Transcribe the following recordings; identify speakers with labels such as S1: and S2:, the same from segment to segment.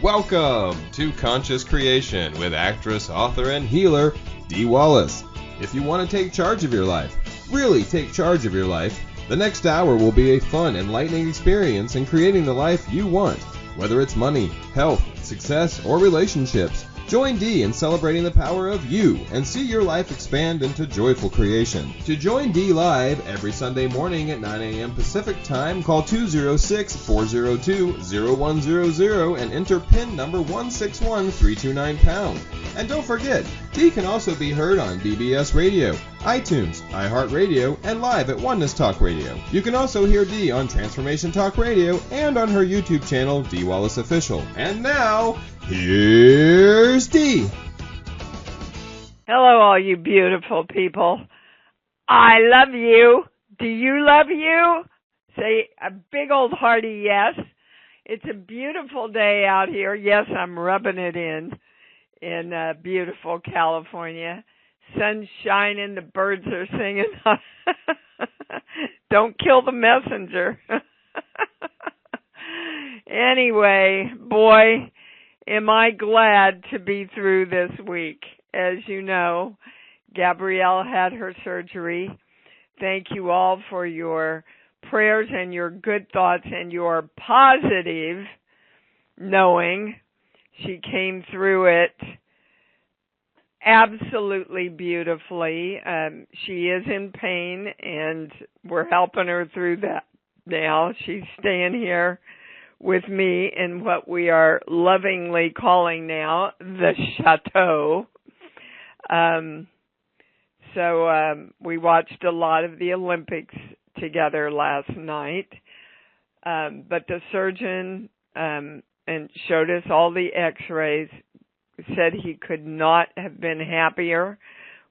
S1: Welcome to Conscious Creation with actress, author, and healer, Dee Wallace. If you want to take charge of your life, really take charge of your life, the next hour will be a fun, enlightening experience in creating the life you want. Whether it's money, health, success, or relationships, join Dee in celebrating the power of you and see your life expand into joyful creation. To join Dee live every Sunday morning at 9 a.m. Pacific Time, call 206-402-0100 and enter PIN number 161329#. And don't forget, Dee can also be heard on BBS Radio, iTunes, iHeartRadio, and live at Oneness Talk Radio. You can also hear Dee on Transformation Talk Radio and on her YouTube channel, Dee Wallace Official. And now, here's Dee.
S2: Hello, all you beautiful people. I love you. Do you love you? Say a big old hearty yes. It's a beautiful day out here. Yes, I'm rubbing it in beautiful California. Sun's shining, the birds are singing. Don't kill the messenger. Anyway, boy, am I glad to be through this week. As you know, Gabrielle had her surgery. Thank you all for your prayers and your good thoughts and your positive knowing. She came through it absolutely beautifully. She is in pain, and we're helping her through that now. She's staying here with me in what we are lovingly calling now the chateau. So we watched a lot of the Olympics together last night. But the surgeon and showed us all the x-rays, said he could not have been happier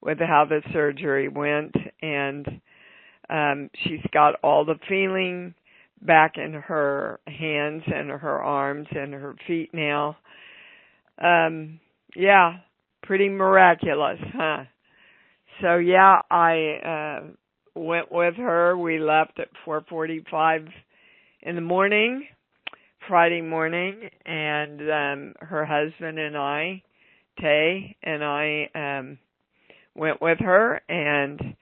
S2: with how the surgery went. And she's got all the feeling back in her hands and her arms and her feet now. Yeah, pretty miraculous, huh? So, yeah, I went with her. We left at 4:45 in the morning, Friday morning, and her husband and I, Tay, and I went with her and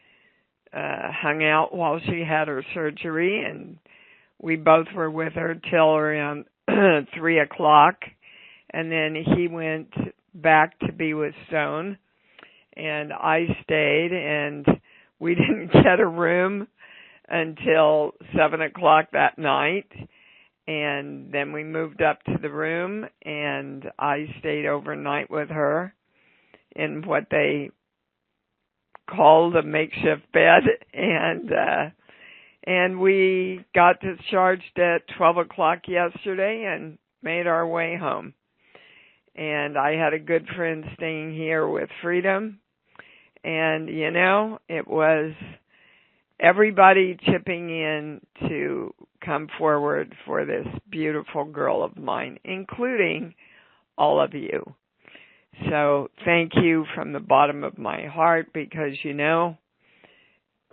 S2: hung out while she had her surgery, and we both were with her till around 3 o'clock, and then he went back to be with Stone, and I stayed, and we didn't get a room until 7 o'clock that night, and then we moved up to the room, and I stayed overnight with her in what they called a makeshift bed, and we got discharged at 12 o'clock yesterday and made our way home. And I had a good friend staying here with Freedom, and, you know, it was everybody chipping in to come forward for this beautiful girl of mine, including all of you. So thank you from the bottom of my heart, because, you know,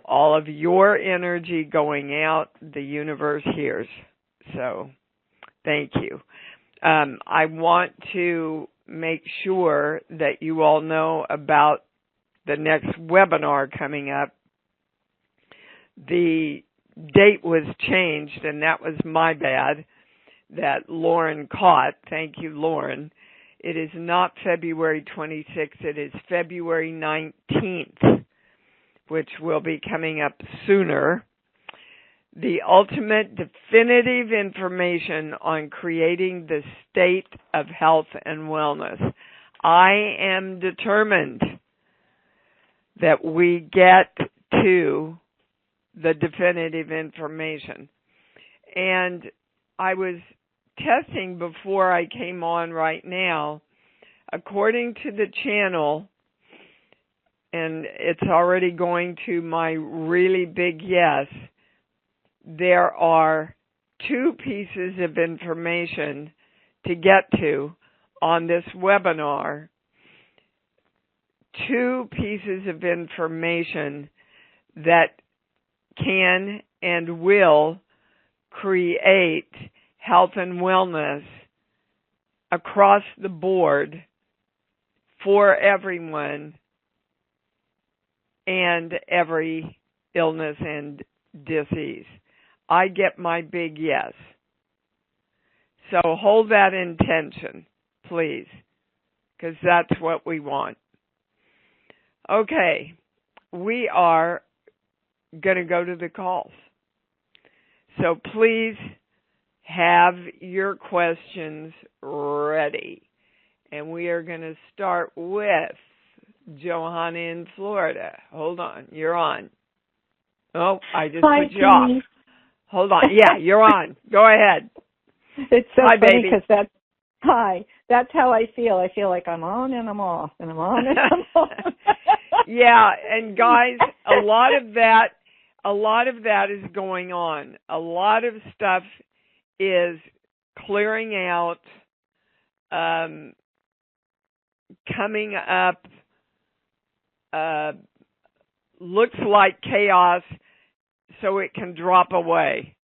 S2: all of your energy going out, the universe hears. So thank you. I want to make sure that you all know about the next webinar coming up. The date was changed, and that was my bad, that Lauren caught. Thank you, Lauren. It is not February 26th. It is February 19th, which will be coming up sooner. The ultimate definitive information on creating the state of health and wellness. I am determined that we get to the definitive information. And I was testing before I came on right now. According to the channel, and it's already going to my really big yes, there are 2 pieces of information to get to on this webinar. 2 pieces of information that can and will create health and wellness across the board for everyone and every illness and disease. I get my big yes. So hold that intention, please, because that's what we want. Okay, we are going to go to the calls. So please have your questions ready. And we are going to start with Johanna in Florida. Hold on, you're on. Oh, I just
S3: Hi,
S2: put you off. Hold on. Yeah, you're on. Go ahead.
S3: It's so
S2: Hi,
S3: funny
S2: baby.
S3: because that's how I feel. I feel like I'm on and I'm off, and I'm on and I'm off.
S2: Yeah, and guys, a lot of that is going on. A lot of stuff is clearing out, coming up, looks like chaos, so it can drop away.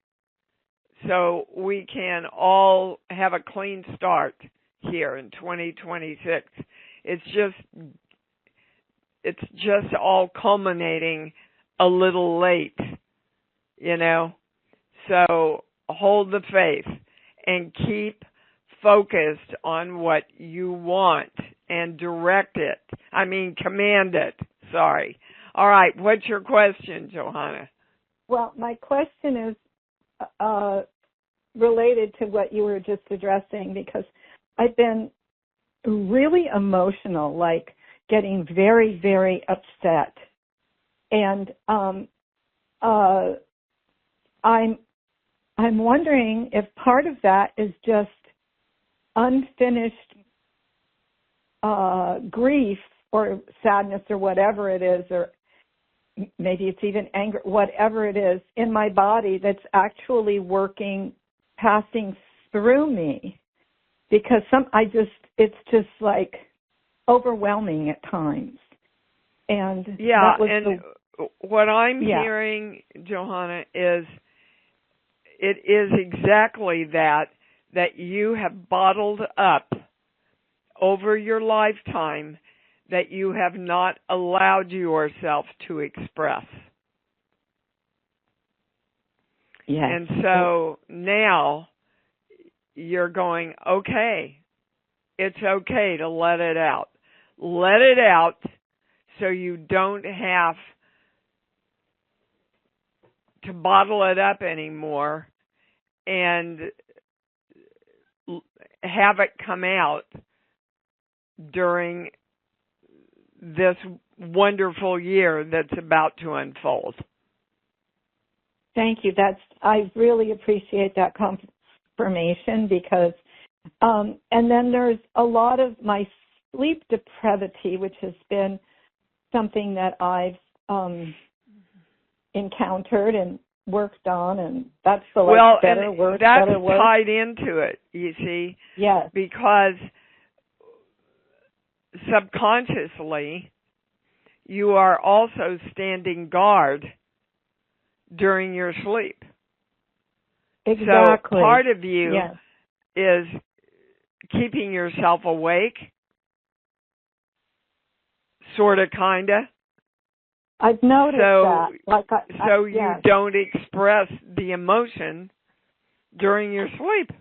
S2: So we can all have a clean start here in 2026. It's just all culminating a little late, you know. So hold the faith and keep focused on what you want and command it. Sorry. All right, what's your question, Johanna?
S3: Well, my question is related to what you were just addressing, because I've been really emotional, like getting very, very upset. And I'm wondering if part of that is just unfinished grief or sadness or whatever it is, or maybe it's even anger, whatever it is in my body that's actually passing through me, because it's just like overwhelming at times. And
S2: yeah, what I'm hearing, Johanna, is it is exactly that you have bottled up over your lifetime, that you have not allowed yourself to express.
S3: Yes.
S2: And so now you're going, okay, it's okay to let it out. Let it out so you don't have to bottle it up anymore and have it come out during this wonderful year that's about to unfold.
S3: Thank you. I really appreciate that confirmation, because and then there's a lot of my sleep depravity, which has been something that I've encountered and worked on, and that's better work.
S2: That's
S3: better work.
S2: tied into it, you see.
S3: Yes.
S2: Because subconsciously, you are also standing guard during your sleep.
S3: Exactly.
S2: So part of you is keeping yourself awake, sort of, kind of.
S3: I've noticed that.
S2: You don't express the emotion during your sleep.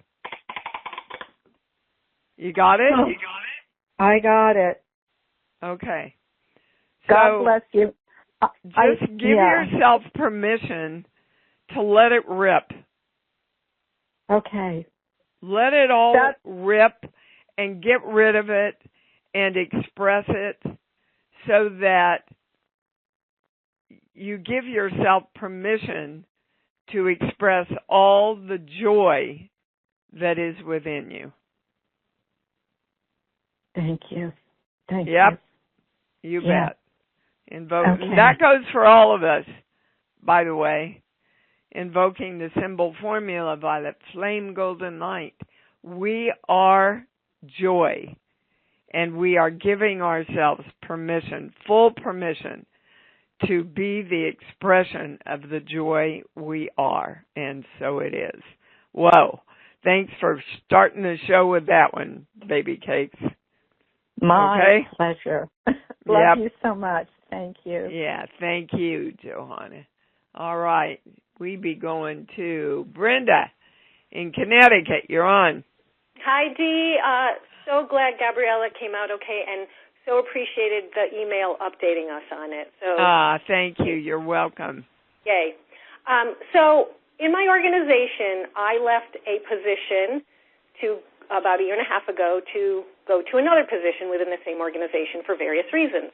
S2: You got it?
S3: Oh, I got it.
S2: Okay.
S3: God bless you.
S2: Just give yourself permission to let it rip.
S3: Okay.
S2: Let it all rip and get rid of it and express it, so that you give yourself permission to express all the joy that is within you.
S3: Thank you. Thank you.
S2: Yep. You bet. Invoke.
S3: Okay.
S2: That goes for all of us, by the way. Invoking the symbol formula violet, flame golden light. We are joy, and we are giving ourselves permission, full permission, to be the expression of the joy we are, and so it is. Whoa. Thanks for starting the show with that one, Baby Cakes.
S3: My pleasure. Love you so much. Thank you.
S2: Yeah, thank you, Johanna. All right, we be going to Brenda in Connecticut. You're on.
S4: Hi, Dee. So glad Gabriella came out okay, and so appreciated the email updating us on it. So
S2: thank you. You're welcome.
S4: Yay. So in my organization, I left a position about a year and a half ago to go to another position within the same organization for various reasons.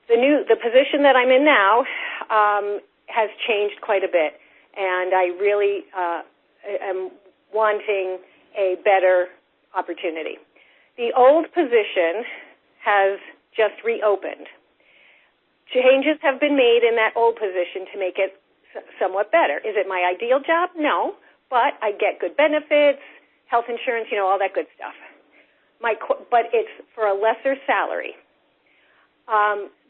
S4: The position that I'm in now has changed quite a bit, and I really am wanting a better opportunity. The old position has just reopened. Changes have been made in that old position to make it somewhat better. Is it my ideal job? No, but I get good benefits, health insurance, all that good stuff. But it's for a lesser salary.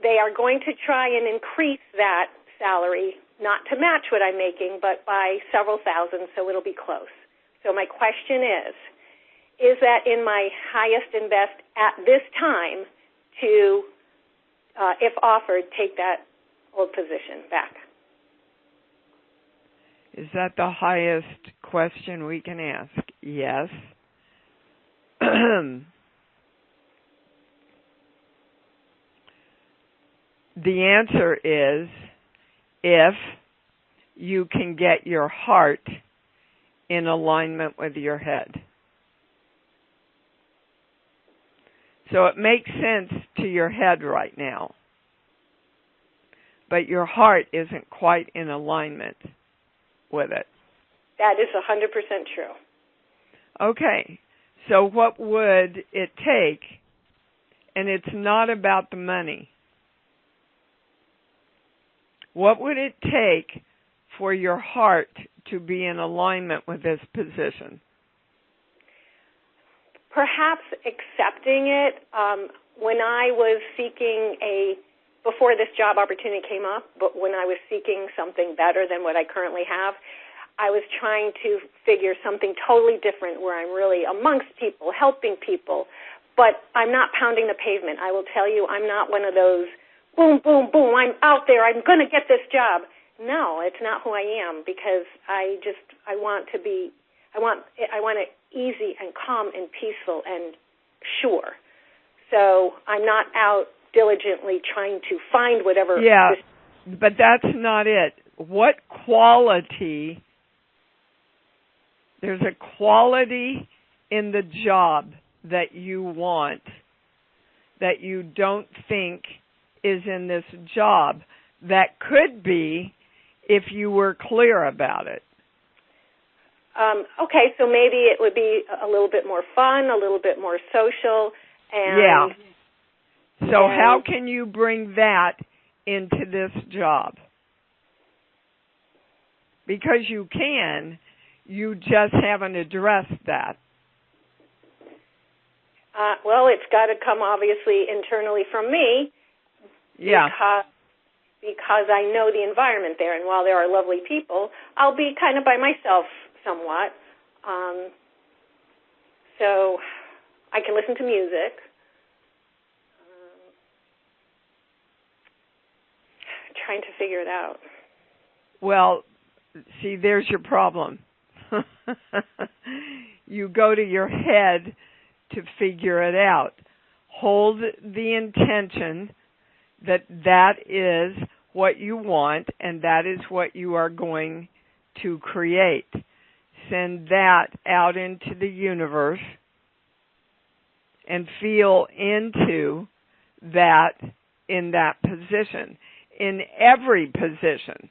S4: They are going to try and increase that salary, not to match what I'm making, but by several thousand, so it'll be close. So my question is that in my highest and best at this time to, if offered, take that old position back?
S2: Is that the highest question we can ask? Yes. The answer is if you can get your heart in alignment with your head. So it makes sense to your head right now, but your heart isn't quite in alignment with it.
S4: That is 100% true.
S2: Okay, so what would it take? And it's not about the money. What would it take for your heart to be in alignment with this position?
S4: Perhaps accepting it. When I was seeking before this job opportunity came up, but when I was seeking something better than what I currently have, I was trying to figure something totally different where I'm really amongst people, helping people, but I'm not pounding the pavement. I will tell you, I'm not one of those boom, boom, boom, I'm out there, I'm going to get this job. No, it's not who I am, because I want it easy and calm and peaceful and sure. So I'm not out diligently trying to find whatever.
S2: Yeah, but that's not it. What quality, there's a quality in the job that you want that you don't think is in this job that could be if you were clear about it.
S4: Okay, so maybe it would be a little bit more fun, a little bit more social.
S2: Yeah. So how can you bring that into this job? Because you can, you just haven't addressed that.
S4: Well, it's got to come obviously internally from me.
S2: Yeah.
S4: Because I know the environment there, and while there are lovely people, I'll be kind of by myself somewhat. So I can listen to music. Trying to figure it out.
S2: Well, see, there's your problem. You go to your head to figure it out. Hold the intention that is what you want and that is what you are going to create. Send that out into the universe and feel into that in that position. In every position,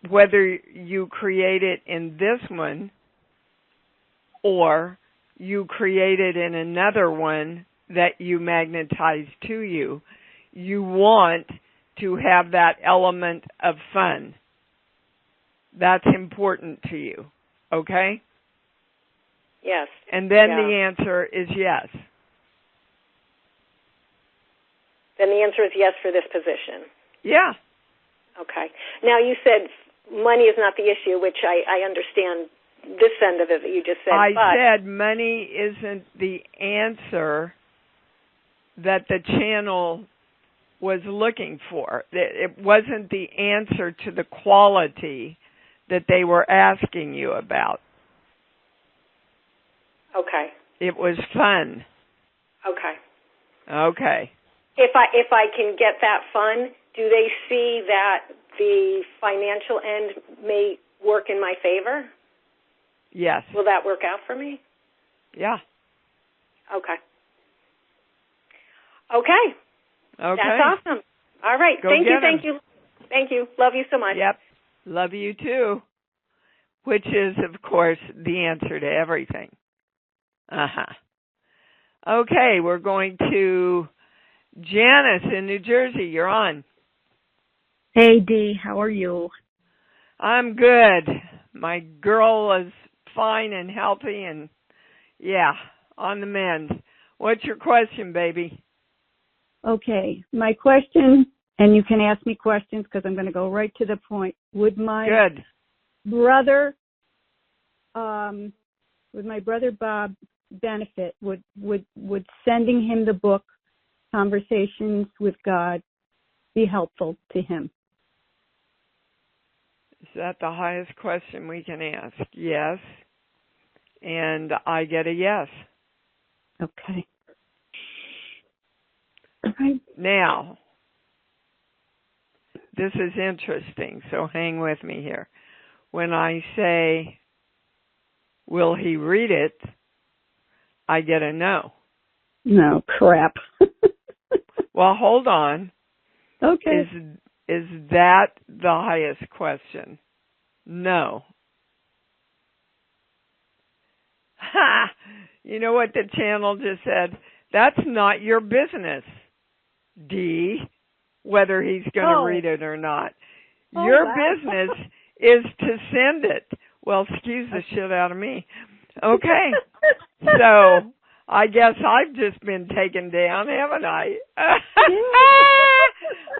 S2: whether you create it in this one or you create it in another one that you magnetize to you, you want to have that element of fun. That's important to you, okay?
S4: Yes.
S2: And then the answer is yes.
S4: Then the answer is yes for this position.
S2: Yeah.
S4: Okay. Now, you said money is not the issue, which I understand this end of it that you just said.
S2: I said money isn't the answer that the channel was looking for. It wasn't the answer to the quality that they were asking you about.
S4: Okay.
S2: It was fun.
S4: Okay.
S2: Okay.
S4: If I can get that fun, do they see that the financial end may work in my favor?
S2: Yes.
S4: Will that work out for me?
S2: Yeah.
S4: Okay. Okay.
S2: Okay.
S4: That's awesome. All right.
S2: Go
S4: Thank you.
S2: get 'em.
S4: Thank you. Thank you. Love you so much.
S2: Yep. Love you too. Which is, of course, the answer to everything. Uh-huh. Okay, we're going to Janice in New Jersey. You're on.
S5: Hey, Dee, how are you?
S2: I'm good. My girl is fine and healthy and, yeah, on the mend. What's your question, baby?
S5: Okay, my question, and you can ask me questions because I'm going to go right to the point. Would my brother Bob benefit? Would sending him the book, Conversations with God, be helpful to him?
S2: Is that the highest question we can ask? Yes. And I get a yes.
S5: Okay. All right.
S2: Now, this is interesting, so hang with me here. When I say, will he read it, I get a no.
S5: No, crap.
S2: Well, hold on.
S5: Okay.
S2: Is that the highest question? No. Ha! You know what the channel just said? That's not your business, Dee, whether he's going to read it or not. Your business is to send it. Well, excuse the shit out of me. Okay. So I guess I've just been taken down, haven't I?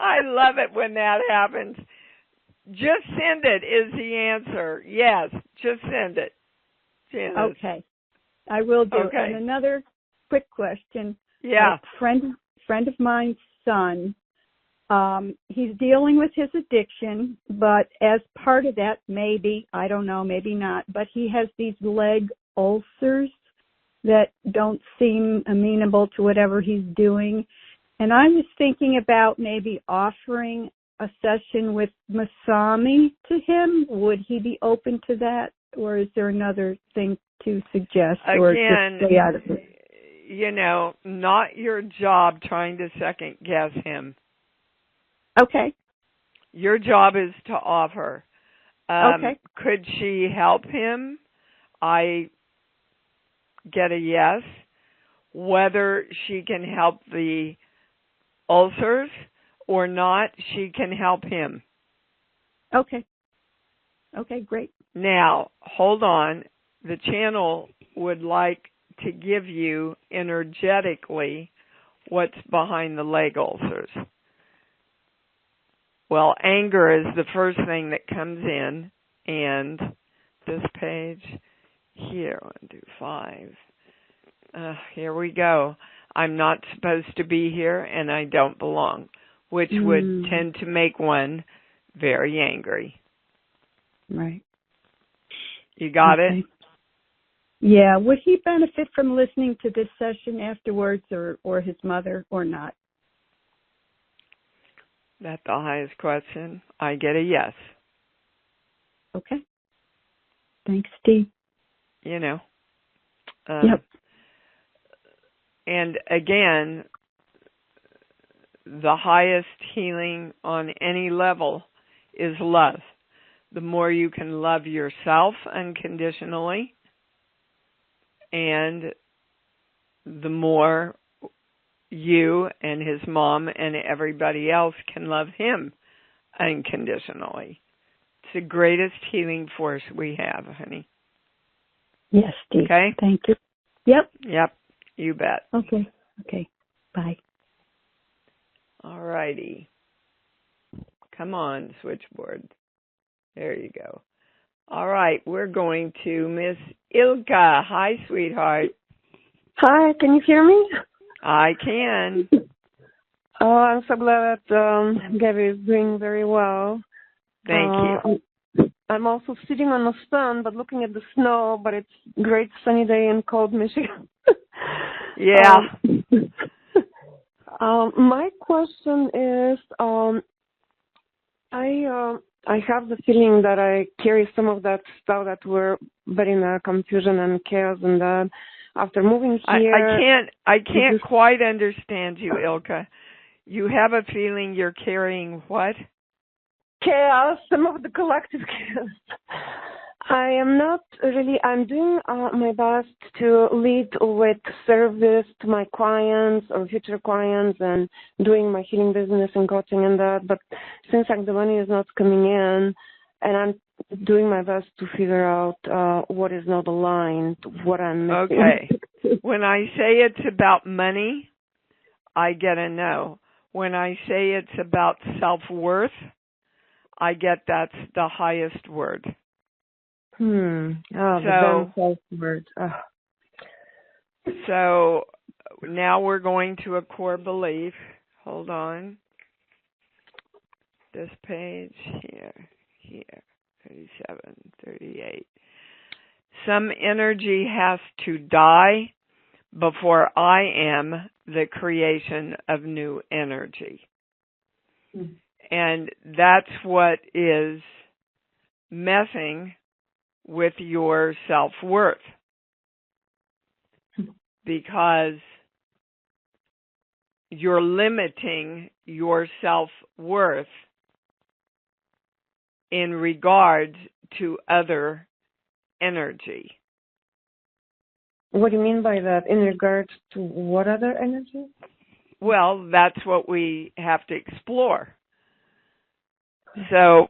S2: I love it when that happens. Just send it is the answer. Yes, just send it. Janice.
S5: Okay. I will do.
S2: Okay.
S5: And another quick question.
S2: Yeah.
S5: A friend of mine's son, he's dealing with his addiction, but as part of that, maybe, I don't know, maybe not, but he has these leg ulcers that don't seem amenable to whatever he's doing. And I was thinking about maybe offering a session with Masami to him. Would he be open to that? Or is there another thing to suggest? Or
S2: Again,
S5: just stay out of it?
S2: You know, not your job trying to second guess him.
S5: Okay.
S2: Your job is to offer.
S5: Okay.
S2: Could she help him? I get a yes. Whether she can help the ulcers or not, she can help him.
S5: Okay. Okay, great.
S2: Now, hold on. The channel would like to give you energetically what's behind the leg ulcers. Well, anger is the first thing that comes in, and this page here, 1, 2, 5. Here we go. I'm not supposed to be here, and I don't belong, which would tend to make one very angry.
S5: Right.
S2: You got it?
S5: Yeah. Would he benefit from listening to this session afterwards, or his mother, or not?
S2: That's the highest question. I get a yes.
S5: Okay. Thanks, Dee.
S2: You know.
S5: Yep.
S2: And again, the highest healing on any level is love. The more you can love yourself unconditionally, and the more you and his mom and everybody else can love him unconditionally. It's the greatest healing force we have, honey.
S5: Yes, Dee.
S2: Okay?
S5: Thank you. Yep.
S2: Yep. You bet.
S5: Okay. Okay. Bye.
S2: All righty. Come on, switchboard. There you go. All right, we're going to Miss Ilka. Hi, sweetheart.
S6: Hi, can you hear me?
S2: I can.
S6: Oh, I'm so glad that Gabby is doing very well.
S2: Thank you.
S6: I'm also sitting on the sun, but looking at the snow, but it's a great sunny day in cold Michigan.
S2: Yeah.
S6: My question is, I have the feeling that I carry some of that stuff that were very in confusion and chaos, and that after moving here,
S2: I can't quite understand you, Ilka. You have a feeling you're carrying what?
S6: Chaos, some of the collective chaos. I am not really, I'm doing my best to lead with service to my clients or future clients and doing my healing business and coaching and that, but since the money is not coming in, and I'm doing my best to figure out what is not aligned, what I'm missing.
S2: Okay. When I say it's about money, I get a no. When I say it's about self-worth, I get that's the highest word.
S6: Oh,
S2: so,
S6: self-worth.
S2: So now we're going to a core belief. Hold on. This page here, 37, 38. Some energy has to die before I am the creation of new energy. And that's what is messing with your self-worth. Because you're limiting your self-worth in regards to other energy.
S6: What do you mean by that? In regards to what other energy?
S2: Well, that's what we have to explore. So,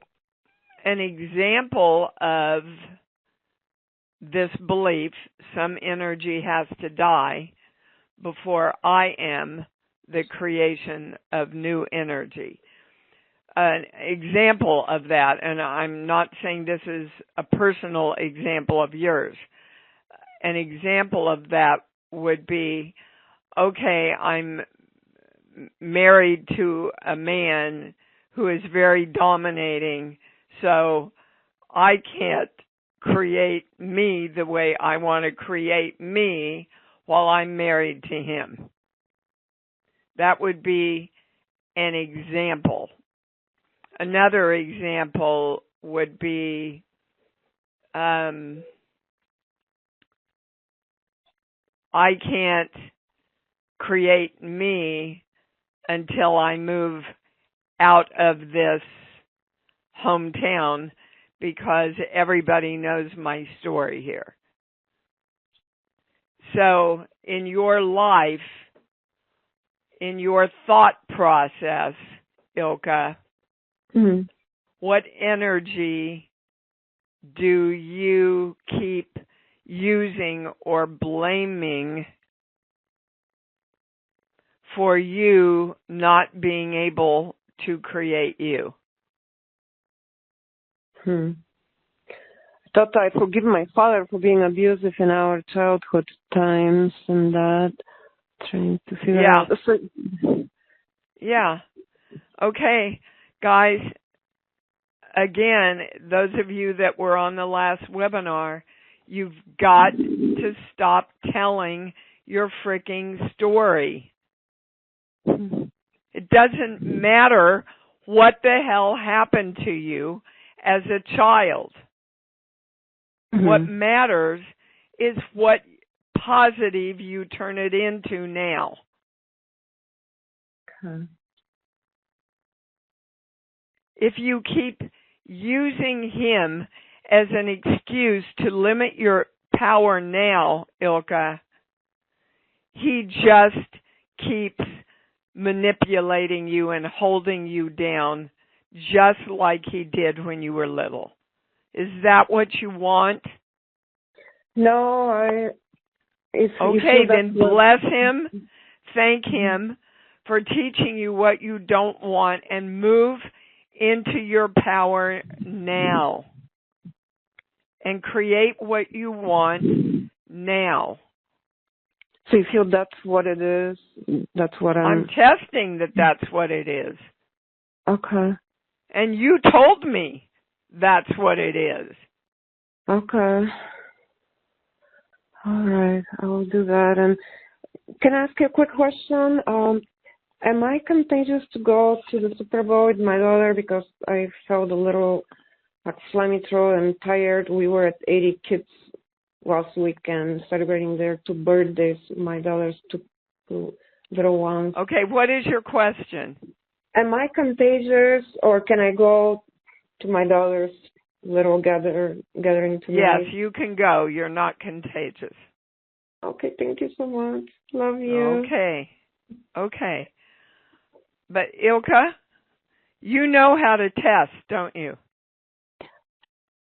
S2: an example of this belief, some energy has to die before I am the creation of new energy. An example of that, and I'm not saying this is a personal example of yours, an example of that would be, okay, I'm married to a man who is very dominating, so I can't create me the way I want to create me while I'm married to him. That would be an example. Another example would be I can't create me until I move out of this hometown because everybody knows my story here. So in your life, in your thought process, Ilka, what energy do you keep using or blaming for you not being able to create you?
S6: I thought I forgive my father for being abusive in our childhood times and that, trying to figure out. Yeah.
S2: Okay, guys, again, those of you that were on the last webinar, you've got to stop telling your freaking story. It doesn't matter what the hell happened to you as a child. What matters is what positive you turn it into now. If you keep using him as an excuse to limit your power now, Ilka, he just keeps manipulating you and holding you down just like he did when you were little. Is that what you want?
S6: No,
S2: Okay, then bless him, thank him for teaching you what you don't want, and move into your power now. and create what you want now.
S6: So you feel that's what it is? That's what
S2: I'm testing that that's what it is.
S6: Okay.
S2: And you told me that's what it is.
S6: Okay. All right. I will do that. And can I ask you a quick question? Am I contagious to go to the Super Bowl with my daughter because I felt a little like phlegmy throat and tired? We were at 80 kids last weekend celebrating their 2 birthdays, my daughter's two little ones.
S2: Okay, what is your question?
S6: Am I contagious, or can I go to my daughter's little gathering tonight?
S2: Yes, you can go. You're not contagious.
S6: Okay, thank you so much. Love you.
S2: Okay. But Ilka, you know how to test, don't you?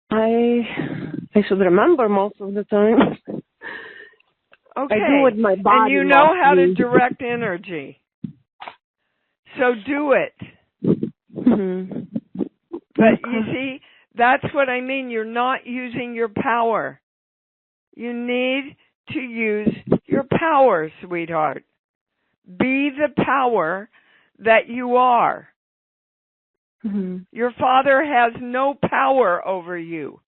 S6: I should remember most of the time.
S2: Okay.
S6: I do with my body.
S2: And you know how to direct energy. So do it.
S6: Mm-hmm.
S2: But you see, that's what I mean. You're not using your power. You need to use your power, sweetheart. Be the power that you are.
S6: Mm-hmm.
S2: Your father has no power over you.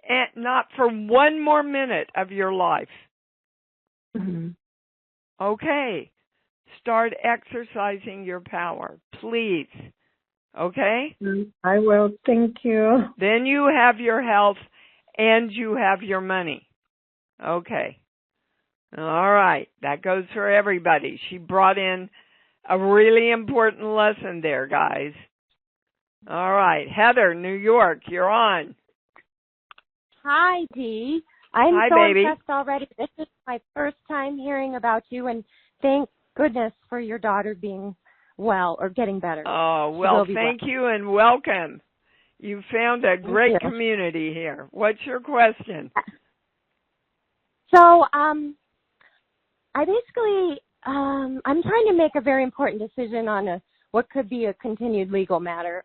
S2: And not for one more minute of your life.
S6: Mm-hmm.
S2: Okay. Start exercising your power, please. Okay?
S6: I will. Thank you.
S2: Then you have your health and you have your money. Okay. All right. That goes for everybody. She brought in a really important lesson there, guys. All right. Heather, New York, you're on.
S7: Hi, Dee. I'm
S2: Hi,
S7: so
S2: baby.
S7: impressed already. This is my first time hearing about you, and thank goodness for your daughter being well or getting better.
S2: Oh, well, thank you and welcome. You found a great community here. What's your question?
S7: So, I basically, I'm trying to make a very important decision on what could be a continued legal matter.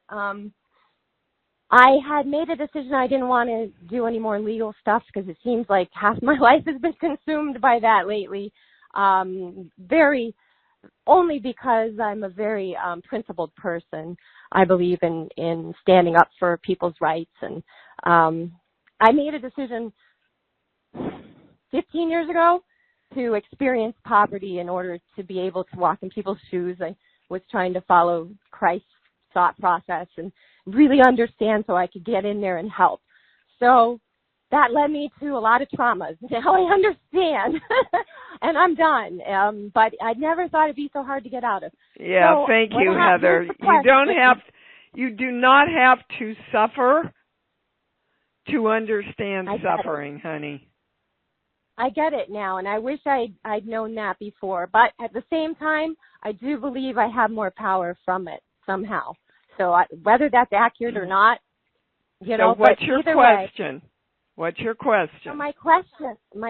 S7: I had made a decision I didn't want to do any more legal stuff because it seems like half my life has been consumed by that lately. Only because I'm a very principled person. I believe in standing up for people's rights, and I made a decision 15 years ago to experience poverty in order to be able to walk in people's shoes. I was trying to follow Christ's thought process and really understand so I could get in there and help. So that led me to a lot of traumas. Now I understand, and I'm done. But I never thought it'd be so hard to get out of.
S2: Yeah,
S7: so
S2: thank you, Heather. You do not have to suffer to understand suffering, honey.
S7: I get it now, and I wish I'd known that before. But at the same time, I do believe I have more power from it somehow. So whether that's accurate or not,
S2: So what's your question? What's your question?
S7: So my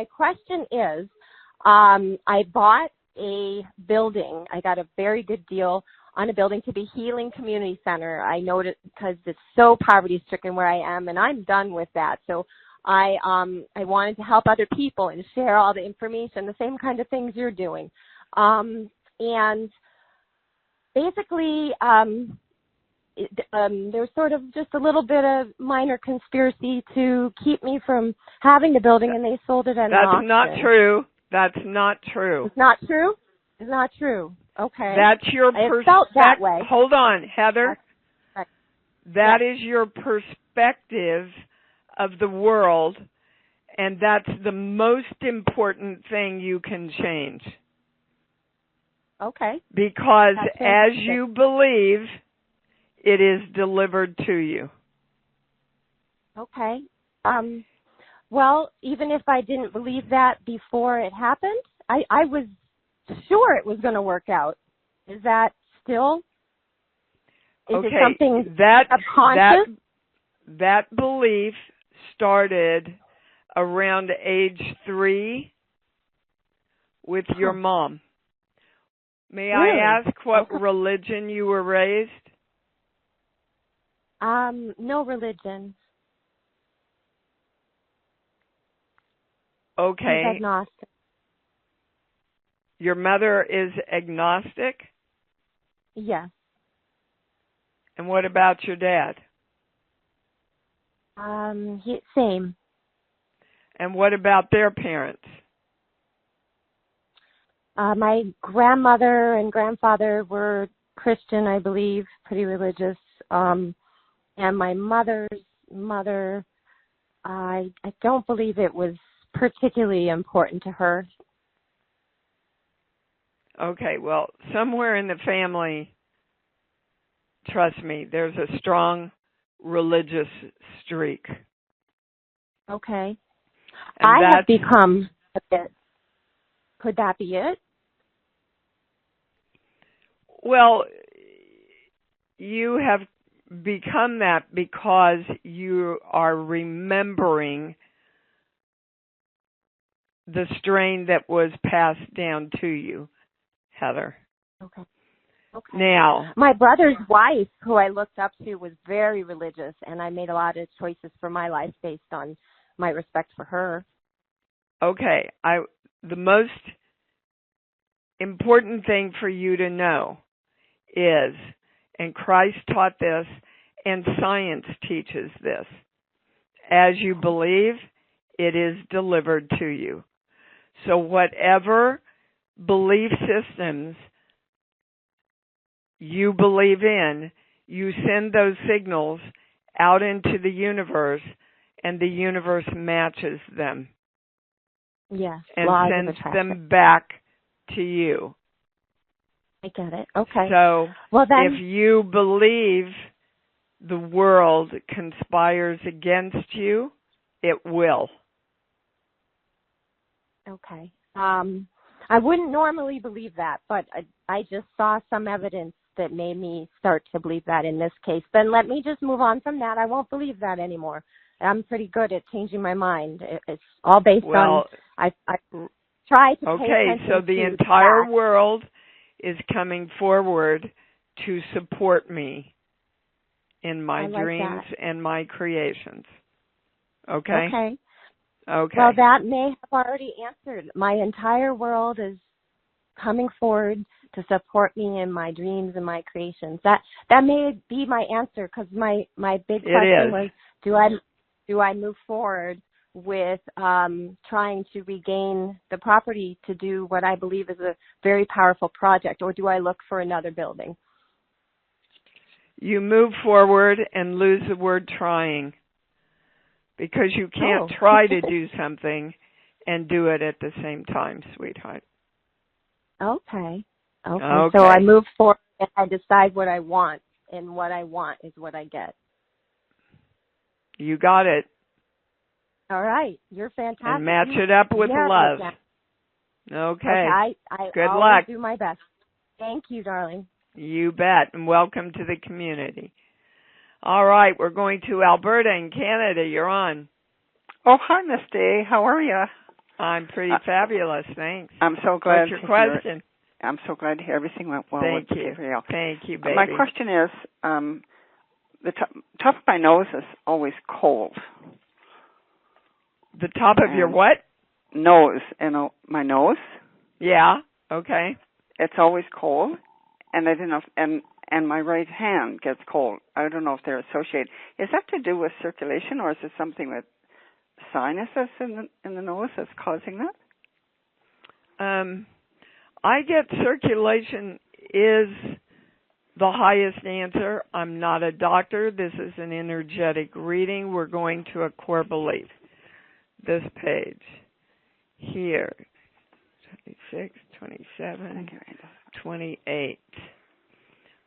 S7: question is, I bought a building. I got a very good deal on a building to be Healing Community Center. I noticed because it's so poverty-stricken where I am, and I'm done with that. So I wanted to help other people and share all the information, the same kind of things you're doing. And basically, there's sort of just a little bit of minor conspiracy to keep me from having the building, and they sold it at an auction.
S2: That's not true. That's not true.
S7: It's not true? It's not true. Okay.
S2: That's your perspective.
S7: Felt that way.
S2: Hold on, Heather. That is your perspective of the world, and that's the most important thing you can change.
S7: Okay.
S2: Because as you believe, it is delivered to you.
S7: Okay. Well, even if I didn't believe that before it happened, I was sure it was going to work out. Is that still? Is it something subconscious?
S2: That belief started around age 3 with your mom. May I ask what religion you were raised?
S7: No religion.
S2: Okay.
S7: He's agnostic.
S2: Your mother is agnostic?
S7: Yes.
S2: And what about your dad?
S7: Same.
S2: And what about their parents?
S7: My grandmother and grandfather were Christian, I believe, pretty religious. And my mother's mother, I don't believe it was particularly important to her.
S2: Okay, well, somewhere in the family, trust me, there's a strong religious streak.
S7: Okay.
S2: And
S7: I have become a bit. Could that be it?
S2: Well, you have become that because you are remembering the strain that was passed down to you, Heather.
S7: Okay.
S2: Now,
S7: my brother's wife, who I looked up to, was very religious, and I made a lot of choices for my life based on my respect for her.
S2: Okay, the most important thing for you to know is, and Christ taught this, and science teaches this, as you believe, it is delivered to you. So whatever belief systems you believe in, you send those signals out into the universe, and the universe matches them.
S7: Yes,
S2: and sends them back to you.
S7: I get it. Okay.
S2: So
S7: well, then,
S2: if you believe the world conspires against you, it will.
S7: Okay. I wouldn't normally believe that, but I just saw some evidence that made me start to believe that in this case. Then let me just move on from that. I won't believe that anymore. I'm pretty good at changing my mind. It's all based on I try to pay attention
S2: so the entire world is coming forward to support me in my dreams and my creations. Okay?
S7: Okay.
S2: Okay.
S7: Well, that may have already answered. My entire world is coming forward to support me in my dreams and my creations. That may be my answer, because my big question was, do I move forward with trying to regain the property to do what I believe is a very powerful project, or do I look for another building?
S2: You move forward and lose the word trying, because you can't try to do something and do it at the same time, sweetheart.
S7: Okay. So I move forward and I decide what I want, and what I want is what I get.
S2: You got it.
S7: All right. You're fantastic.
S2: And match it up with love. Okay. Good luck.
S7: I'll do my best. Thank you, darling.
S2: You bet. And welcome to the community. All right. We're going to Alberta in Canada. You're on.
S8: Oh, hi, Miss Dee. How are you?
S2: I'm pretty fabulous. Thanks.
S8: I'm so glad.
S2: What's your question?
S8: I'm so glad to hear everything went well.
S2: Thank you. Thank you, baby.
S8: My question is, the top of my nose is always cold.
S2: The top of your what?
S8: Nose. My nose.
S2: Yeah. Okay.
S8: It's always cold, and I don't know. And my right hand gets cold. I don't know if they're associated. Is that to do with circulation, or is it something with sinuses in the nose that's causing that?
S2: I get circulation is the highest answer. I'm not a doctor. This is an energetic reading. We're going to a core belief. This page here, 26, 27, 28.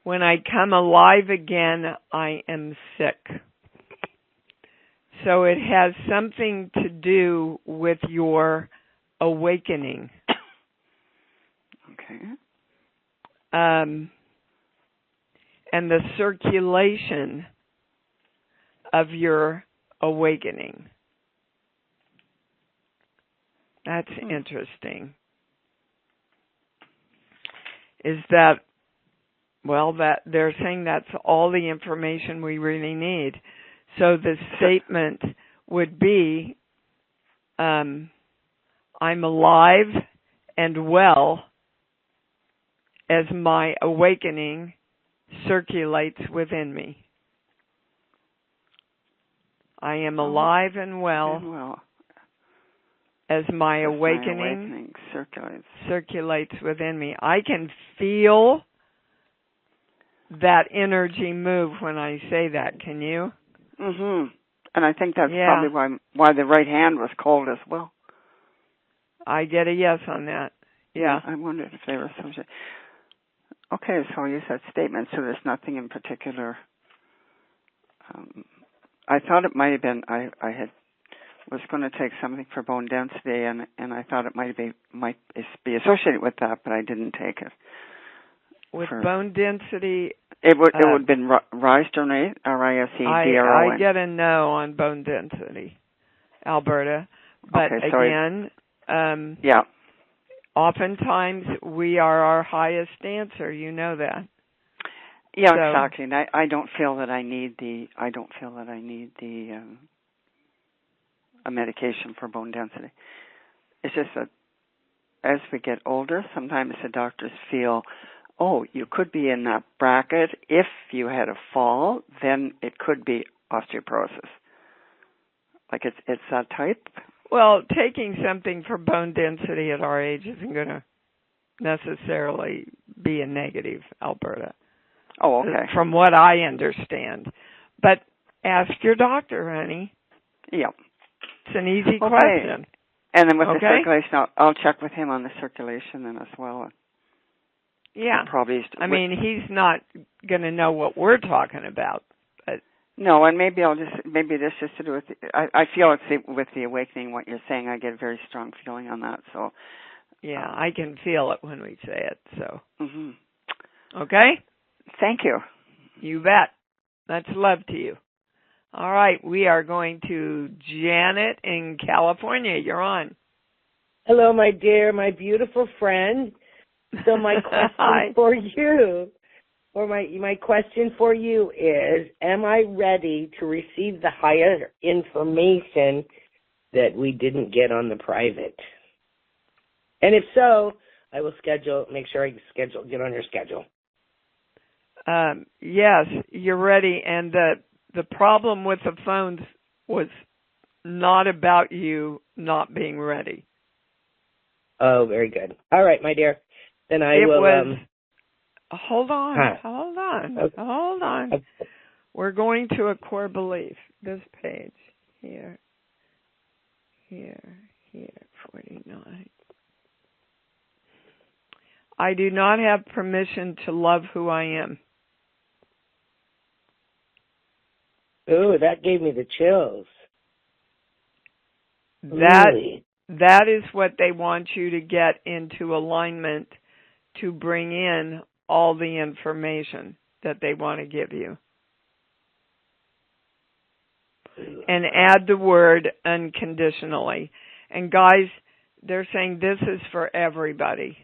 S2: When I come alive again, I am sick. So it has something to do with your awakening.
S8: Okay.
S2: And the circulation of your awakening. That's interesting. Is that, well, that they're saying that's all the information we really need. So the statement would be, I'm alive and well as my awakening circulates within me. I am alive and well as my awakening circulates within me. I can feel that energy move when I say that. Can you?
S8: Mhm. And I think that's probably why the right hand was cold as well.
S2: I get a yes on that. Yeah.
S8: I wondered if they were associated. Okay, so you said statement, so there's nothing in particular. I thought it might have been, I was going to take something for bone density, and I thought it might be associated with that, but I didn't take it.
S2: With bone density,
S8: it would have been risdronate, R-I-S-E-D-R-O-N.
S2: I get a no on bone density, Alberta. But
S8: okay,
S2: again, oftentimes we are our highest answer. You know that.
S8: Yeah, so, exactly. And I don't feel that I need a medication for bone density. It's just that as we get older, sometimes the doctors feel, oh, you could be in that bracket. If you had a fall, then it could be osteoporosis. Like it's that type.
S2: Well, taking something for bone density at our age isn't going to necessarily be a negative, Alberta.
S8: Oh, okay.
S2: From what I understand. But ask your doctor, honey.
S8: Yep.
S2: It's an easy question.
S8: And then with the circulation, I'll check with him on the circulation then as well.
S2: Yeah.
S8: Probably.
S2: He's not going to know what we're talking about. But
S8: no, and maybe this just to do with. I feel it's with the awakening. What you're saying, I get a very strong feeling on that. So.
S2: Yeah, I can feel it when we say it. So.
S8: Mhm.
S2: Okay.
S8: Thank you.
S2: You bet. That's love to you. All right, we are going to Janet in California. You're on.
S9: Hello, my dear, my beautiful friend. So my question for you, or my question for you is, am I ready to receive the higher information that we didn't get on the private? And if so, I will make sure I get on your schedule.
S2: Yes, you're ready. And the problem with the phones was not about you not being ready.
S9: Oh, very good. All right, my dear. Then I will.
S2: Hold on.
S9: Okay.
S2: We're going to a core belief. This page here, 49. I do not have permission to love who I am.
S9: Ooh, that gave me the chills.
S2: That is what they want you to get into alignment to bring in all the information that they want to give you. And add the word unconditionally. And guys, they're saying this is for everybody.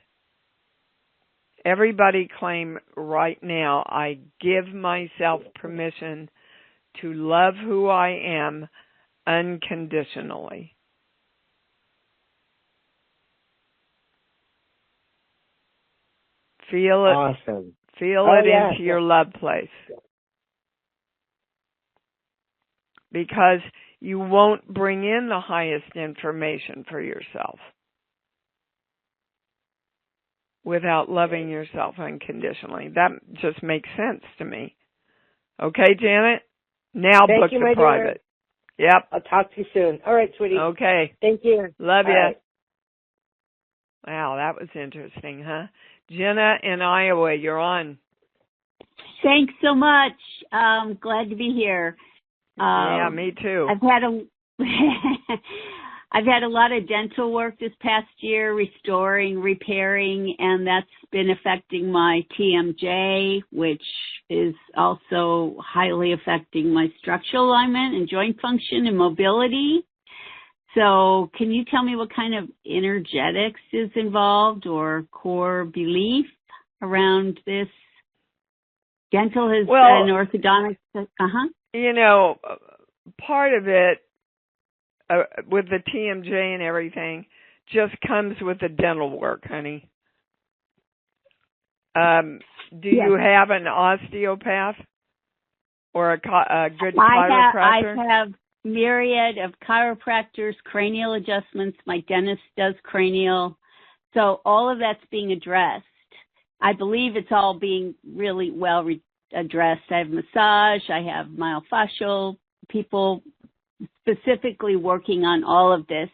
S2: Everybody claim right now, I give myself permission to love who I am unconditionally. Feel it.
S9: Awesome.
S2: Feel it into your love place. Because you won't bring in the highest information for yourself without loving yourself unconditionally. That just makes sense to me. Okay, Janet? Now book the private.
S9: Dear.
S2: Yep.
S9: I'll talk to you soon. All right, sweetie.
S2: Okay.
S9: Thank you.
S2: Love you.
S9: Right.
S2: Wow, that was interesting, huh? Jenna in Iowa, you're on.
S10: Thanks so much. Glad to be here.
S2: Yeah, me too.
S10: I've had a lot of dental work this past year, restoring, repairing, and that's been affecting my TMJ, which is also highly affecting my structural alignment and joint function and mobility. So can you tell me what kind of energetics is involved or core belief around this? Dental has an orthodontic.
S2: You know, part of it with the TMJ and everything, just comes with the dental work, honey. Do you have an osteopath or a good chiropractor?
S10: I have myriad of chiropractors, cranial adjustments. My dentist does cranial. So all of that's being addressed. I believe it's all being really well addressed. I have massage. I have myofascial people specifically working on all of this.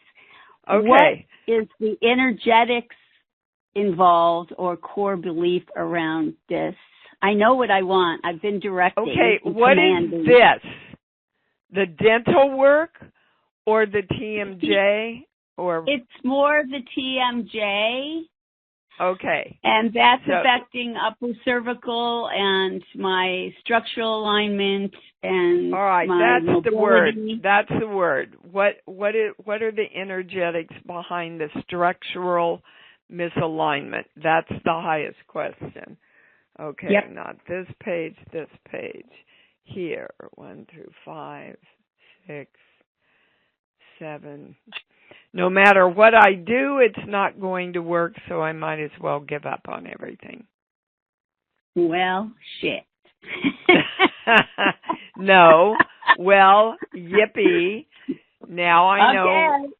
S2: Okay.
S10: What is the energetics involved or core belief around this? I know what I want. I've been directing.
S2: Okay,
S10: and
S2: what
S10: commanding.
S2: is this? The dental work or the TMJ? Or
S10: it's more the TMJ.
S2: Okay.
S10: And that's affecting upper cervical and my structural alignment and
S2: all right,
S10: my
S2: that's
S10: mobility.
S2: the word. That's the word. What are the energetics behind the structural misalignment? That's the highest question. Okay,
S10: yep.
S2: Not this page, this page. Here, 1 through 5, 6, 7. No matter what I do, it's not going to work, so I might as well give up on everything.
S10: Well, shit.
S2: No. Well, yippee. Now I know.
S10: Okay.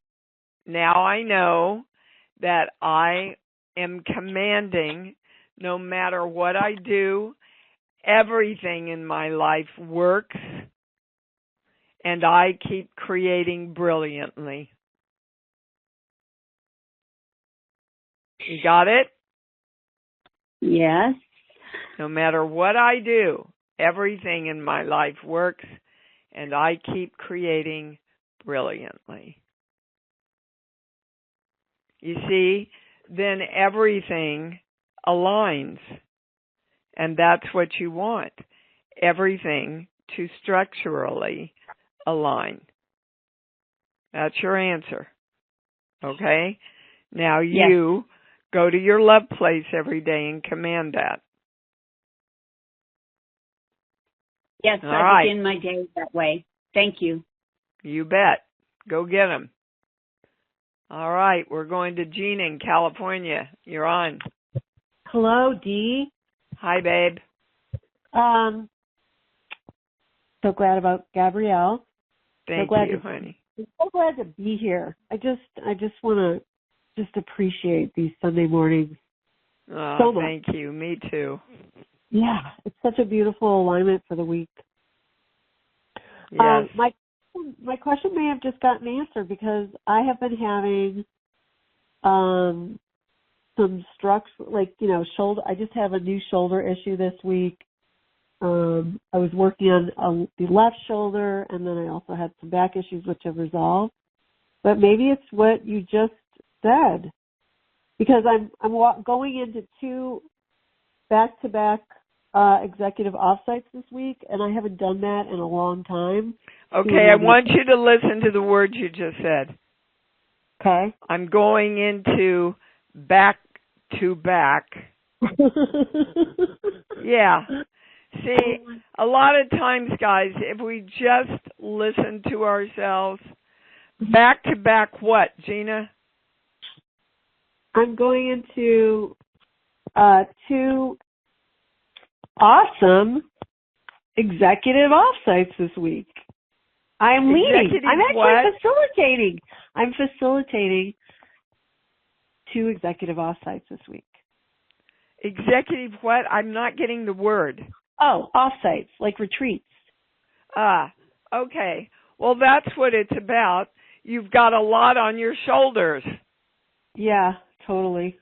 S2: Now I know that I am commanding, no matter what I do, everything in my life works, and I keep creating brilliantly. You got it?
S10: Yes.
S2: No matter what I do, everything in my life works, and I keep creating brilliantly. You see, then everything aligns, and that's what you want, everything to structurally align. That's your answer. Okay? Now you go to your love place every day and command that.
S10: Yes,
S2: all
S10: I
S2: right.
S10: begin my day that way. Thank you.
S2: You bet. Go get them. All right, we're going to Gina in California. You're on.
S11: Hello, Dee.
S2: Hi, babe.
S11: So glad about Gabrielle.
S2: Thank you, honey.
S11: I'm so glad to be here. I just want to just appreciate these Sunday mornings.
S2: Oh,
S11: so much.
S2: Thank you. Me too.
S11: Yeah, it's such a beautiful alignment for the week.
S2: Yes.
S11: My question may have just gotten answered because I have been having some structure, shoulder. I just have a new shoulder issue this week. I was working on the left shoulder, and then I also had some back issues which have resolved. But maybe it's what you just said, because I'm going into 2 back-to-back executive offsites this week, and I haven't done that in a long time.
S2: Okay, I want you to listen to the words you just said.
S11: Okay.
S2: I'm going into back-to-back. Yeah. See, a lot of times, guys, if we just listen to ourselves, back-to-back what, Gina?
S11: I'm going into 2 awesome executive offsites this week. I'm leading. I'm actually facilitating. I'm facilitating 2 executive offsites this week.
S2: Executive what? I'm not getting the word.
S11: Oh, offsites, like retreats.
S2: Okay. Well, that's what it's about. You've got a lot on your shoulders.
S11: Yeah, totally.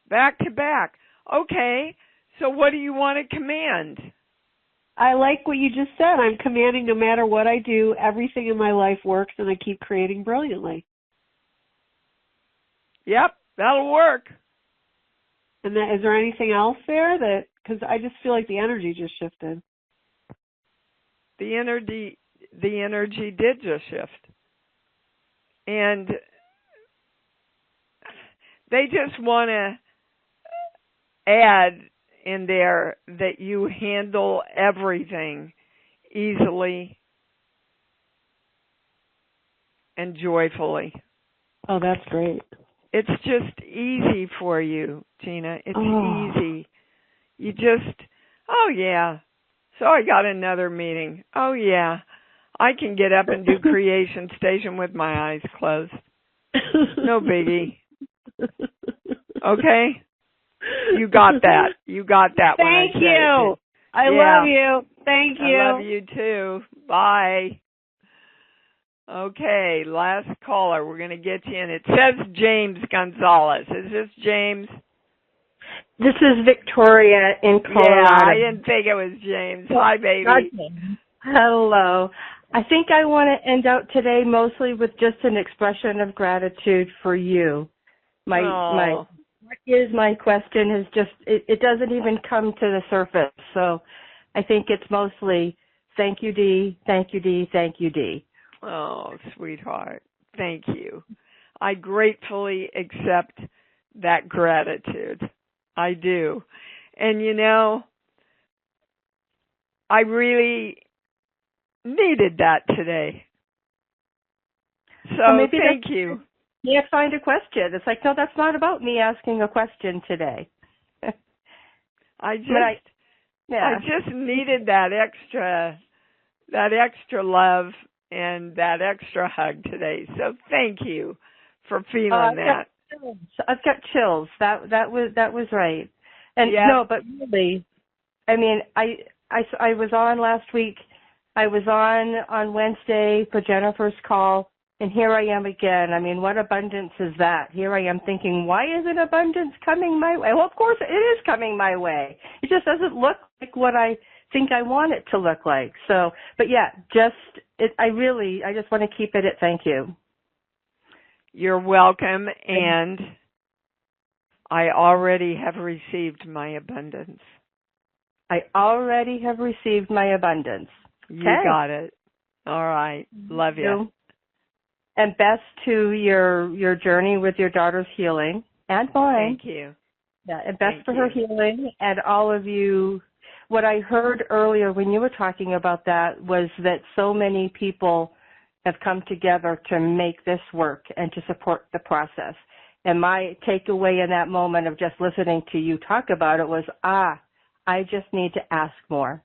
S2: Back to back. Okay. So what do you want to command?
S11: I like what you just said. I'm commanding no matter what I do, everything in my life works, and I keep creating brilliantly.
S2: Yep, that'll work.
S11: And is there anything else there that, because I just feel like the energy just shifted.
S2: The energy did just shift. And they just want to add in there that you handle everything easily and joyfully.
S11: Oh, that's great.
S2: It's just easy for you, Tina. It's easy. You just, oh yeah. So I got another meeting. Oh yeah. I can get up and do creation station with my eyes closed. No biggie. Okay? You got that. You got that.
S12: Thank you. I love you. Thank you.
S2: I love you too. Bye. Okay, last caller. We're going to get you in. It says James Gonzalez. Is this James?
S12: This is Victoria in Colorado.
S2: Yeah, I didn't think it was James. Hi, baby.
S12: Hello. I think I want to end out today mostly with just an expression of gratitude for you. What is my question is just, it doesn't even come to the surface. So I think it's mostly thank you, Dee, thank you, Dee, thank you, Dee.
S2: Oh, sweetheart. Thank you. I gratefully accept that gratitude. I do. And you know, I really needed that today. So thank you.
S12: You have to find a question. It's like, no, that's not about me asking a question today.
S2: I just needed that extra love and that extra hug today. So thank you for feeling that.
S12: I've got chills. That was right. And no, but really, I mean, I was on last week. I was on Wednesday for Jennifer's call, and here I am again. I mean, what abundance is that? Here I am thinking, why isn't abundance coming my way? Well, of course it is coming my way. It just doesn't look like what I think I want it to look like. So, but yeah, I just want to keep it at thank you.
S2: You're welcome, and I already have received my abundance.
S12: I already have received my abundance.
S2: You got it. All right. Love you.
S12: And best to your journey with your daughter's healing and mine.
S2: Thank you.
S12: Yeah, and best for her healing and all of you. What I heard earlier when you were talking about that was that so many people have come together to make this work and to support the process. And my takeaway in that moment of just listening to you talk about it was, I just need to ask more.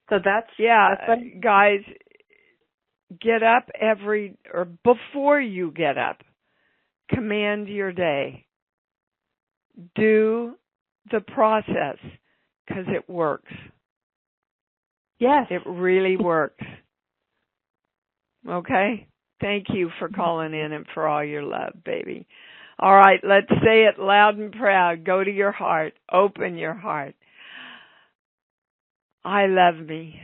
S12: So that's
S2: guys, get up before you get up, command your day. Do the process because it works.
S12: Yes.
S2: It really works. Okay? Thank you for calling in and for all your love, baby. All right, let's say it loud and proud. Go to your heart. Open your heart. I love me.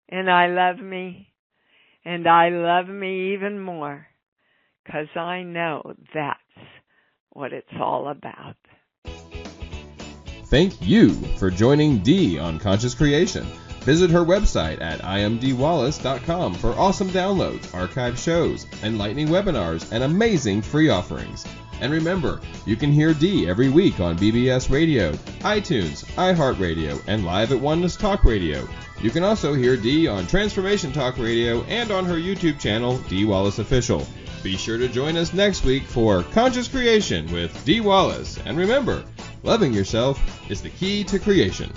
S2: And I love me. And I love me even more. Because I know that's what it's all about.
S1: Thank you for joining Dee on Conscious Creation. Visit her website at imdeewallace.com for awesome downloads, archived shows, enlightening webinars, and amazing free offerings. And remember, you can hear Dee every week on BBS Radio, iTunes, iHeartRadio, and live at Oneness Talk Radio. You can also hear Dee on Transformation Talk Radio and on her YouTube channel, Dee Wallace Official. Be sure to join us next week for Conscious Creation with Dee Wallace. And remember, loving yourself is the key to creation.